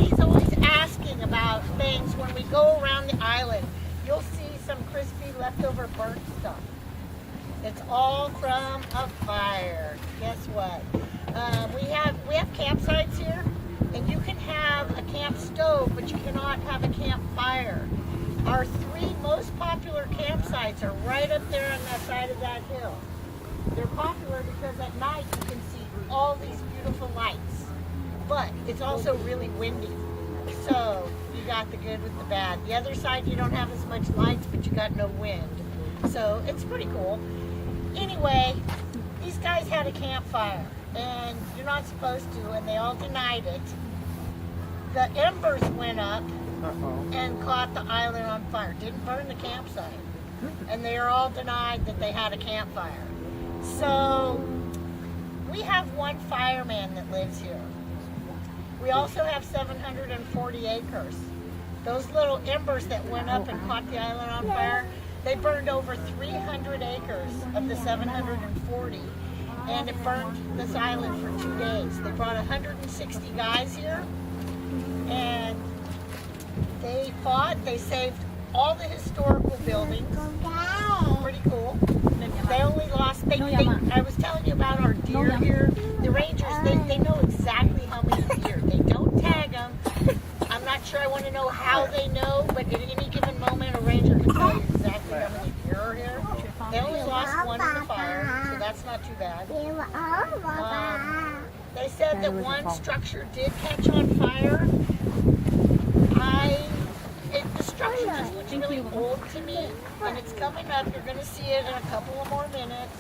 He's always asking about things when we go around the island. You'll see some crispy leftover burnt stuff. It's all from a fire. Guess what? We have campsites here, and you can have a camp stove, but you cannot have a campfire. Our 3 most popular campsites are right up there on that side of that hill. They're popular because at night you can see all these beautiful lights, but it's also really windy. So you got the good with the bad. The other side you don't have as much lights, but you got no wind. So it's pretty cool. Anyway, these guys had a campfire, and you're not supposed to, and they all denied it. The embers went up and caught the island on fire. Didn't burn the campsite. And they are all denied that they had a campfire. So we have 1 fireman that lives here. We also have 740 acres. Those little embers that went up and caught the island on fire, they burned over 300 acres of the 740, and it burned this island for 2 days. They brought 160 guys here, and they fought. They saved all the historical buildings. Pretty cool. They only lost, I was telling you about our deer here. The rangers, they know exactly how many deer. They don't tag them. I'm not sure I want to know how they know, but at any given moment, a ranger can tell you exactly how many deer are here. They only lost 1 in the fire, so that's not too bad. They said that 1 structure did catch on fire. The structure just looks really old to me, and it's coming up. You're going to see it in a couple of more minutes.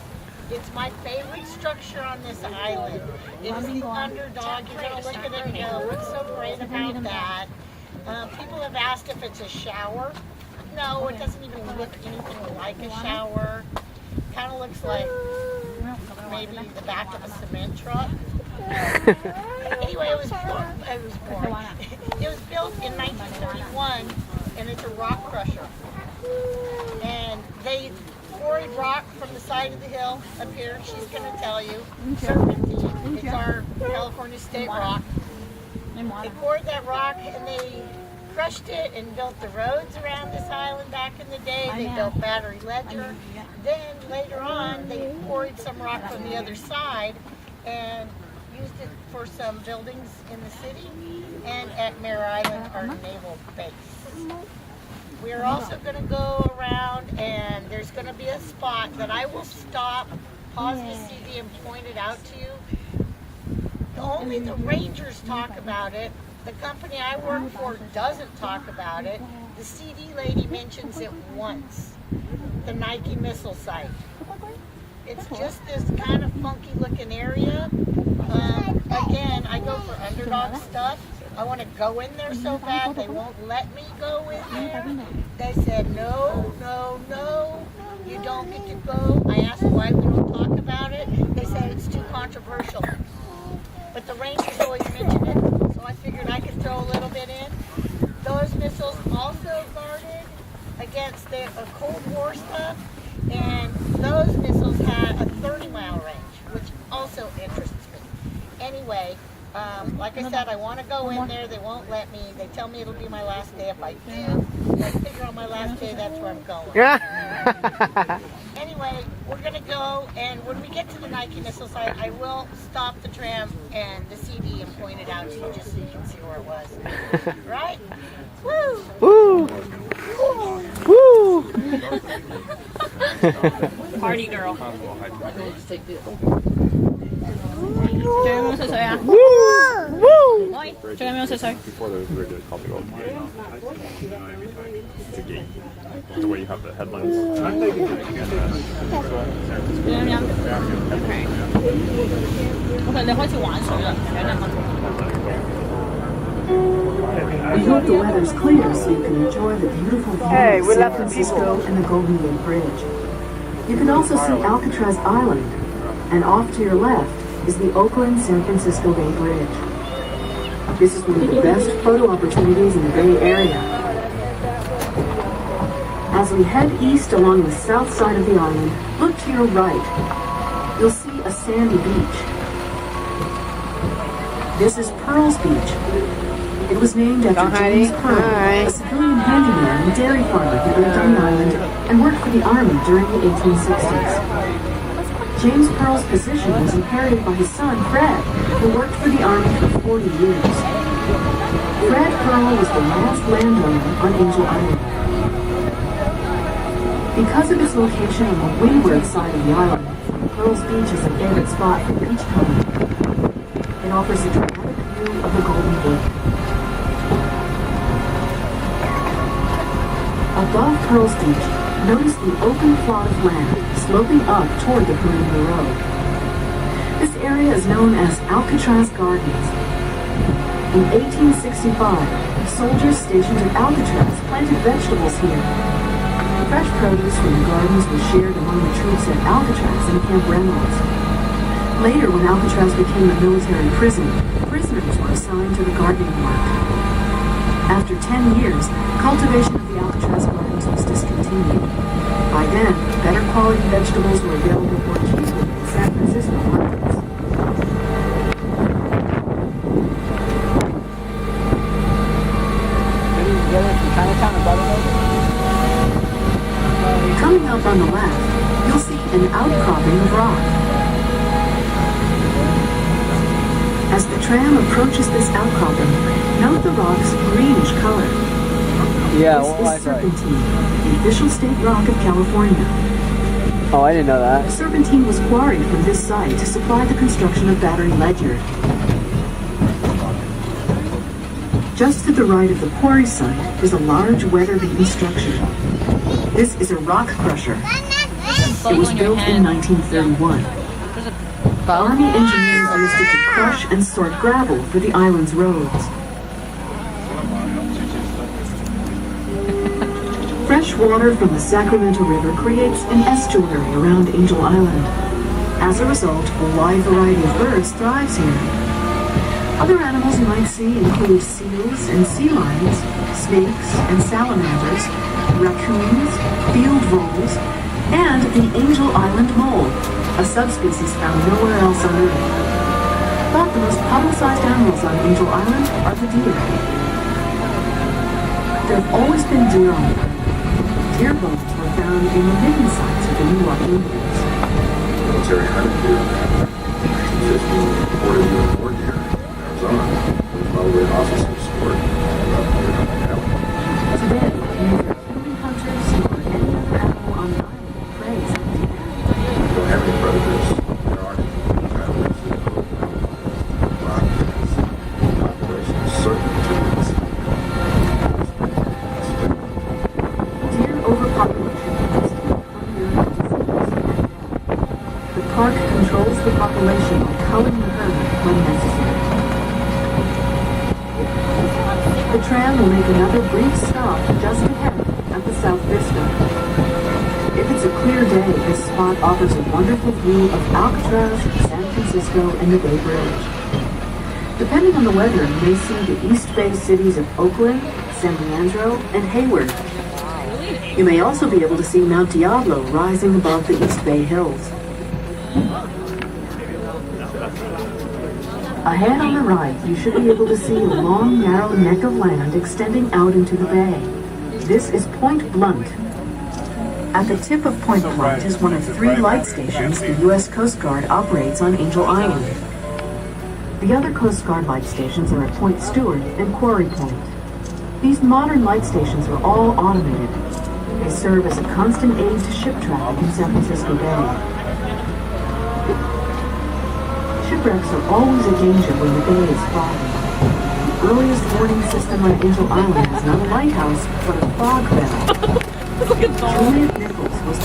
It's my favorite structure on this island. It is the underdog. You're going to look at it and go, what's so great about that? People have asked if it's a shower. No, it doesn't even look anything like a shower. Kind of looks like maybe the back of a cement truck. Anyway, it was built in 1931, and it's a rock crusher. And they quarried rock from the side of the hill up here. She's going to tell you. Serpentine. It's our California state rock. They poured that rock, and they crushed it and built the roads around this island back in the day. They built Battery Ledger. Then later on, they quarried some rock from the other side and used it for some buildings in the city and at Mare Island, our naval base. We are also going to go around, and there's going to be a spot that I will stop, pause the CD, and point it out to you. Only the rangers talk about it. The company I work for doesn't talk about it. The CD lady mentions it once. The Nike Missile site. It's just this kind of funky looking area. Again, I go for underdog stuff. I want to go in there so bad. They won't let me go in there. They said, no, no, no, you don't get to go. I asked why we don't talk about it. They said it's too controversial. But the Rangers always mention it, so I figured I could throw a little bit in. Those missiles also guarded against the Cold War stuff, and those missiles had a 30-mile range, which also interests me. Anyway, like I said, I want to go in there. They won't let me. They tell me it'll be my last day if I do. I figure on my last day, that's where I'm going. Anyway, we're going to go, and when we get to the Nike missile site, I will stop the tram and the CD and point it out to you just so you can see where it was. Right? Woo! Woo! Party girl. Before there was really called the Golden Gate. It's a gate. It's the way you have the headlines. We hope the weather's clear so you can enjoy the beautiful view of San Francisco and the Golden Gate Bridge. You can also see Alcatraz Island, and off to your left is the Oakland-San Francisco Bay Bridge. This is one of the best photo opportunities in the Bay Area. As we head east along the south side of the island, look to your right. You'll see a sandy beach. This is Pearls Beach. It was named after James Pearl, a civilian handyman and dairy farmer who lived on the island and worked for the Army during the 1860s. James Pearl's position was inherited by his son, Fred, who worked for the Army for 40 years. Fred Pearl was the last landowner on Angel Island. Because of its location on the windward side of the island, Pearl's Beach is a favorite spot for beachcombing. It offers a dramatic view of the Golden Gate. Above Pearl's Beach, notice the open plot of land sloping up toward the perimeter road. This area is known as Alcatraz Gardens. In 1865, soldiers stationed at Alcatraz planted vegetables here. Fresh produce from the gardens was shared among the troops at Alcatraz and Camp Reynolds. Later, when Alcatraz became a military prison, prisoners were assigned to the gardening work. After 10 years, cultivation of the Alcatraz gardens was discontinued. By then, better quality vegetables were available more cheaply in San Francisco markets. Coming up on the left, you'll see an outcropping of rock. As the tram approaches this outcropping, note the rock's greenish color. Yeah, This well, is serpentine, the official state rock of California. Oh, I didn't know The that. serpentine was quarried from this site to supply the construction of Battery Ledyard. Just to the right of the quarry site is a large weather-beaten structure. This is a rock crusher. It was built in 1931. Army engineers used it to crush and sort gravel for the island's roads. Fresh water from the Sacramento River creates an estuary around Angel Island. As a result, a wide variety of birds thrives here. Other animals you might see include seals and sea lions, snakes and salamanders, raccoons, field voles, and the Angel Island mole, a subspecies found nowhere else on Earth. But the most publicized animals on Angel Island are the deer. There have always been deer on the island. Deer bones were found in the hidden sites of the Miwok Indians. Military hunted deer in 1915 reported doing more deer in Arizona. It was probably an awesome sport. Today, neither human hunters nor any other animal on the island preys on deer. We don't have any predators. There aren't any travelers that go rock because the population is certain to its Deer overpopulation is a primary disease. The park controls the population by culling the herd when necessary. The tram will make another brief stop just ahead at the South Vista. If it's a clear day, this spot offers a wonderful view of Alcatraz, San Francisco, and the Bay Bridge. Depending on the weather, you may see the East Bay cities of Oakland, San Leandro, and Hayward. You may also be able to see Mount Diablo rising above the East Bay hills. Ahead on the right, you should be able to see a long, narrow neck of land extending out into the bay. This is Point Blunt. At the tip of Point Blunt is one of 3 light stations the U.S. Coast Guard operates on Angel Island. The other Coast Guard light stations are at Point Stewart and Quarry Point. These modern light stations are all automated. They serve as a constant aid to ship traffic in San Francisco Bay. Shipwrecks are always a danger when the bay is foggy. The earliest warning system on Angel Island is not a lighthouse, but a fog bell. Juliet Nichols was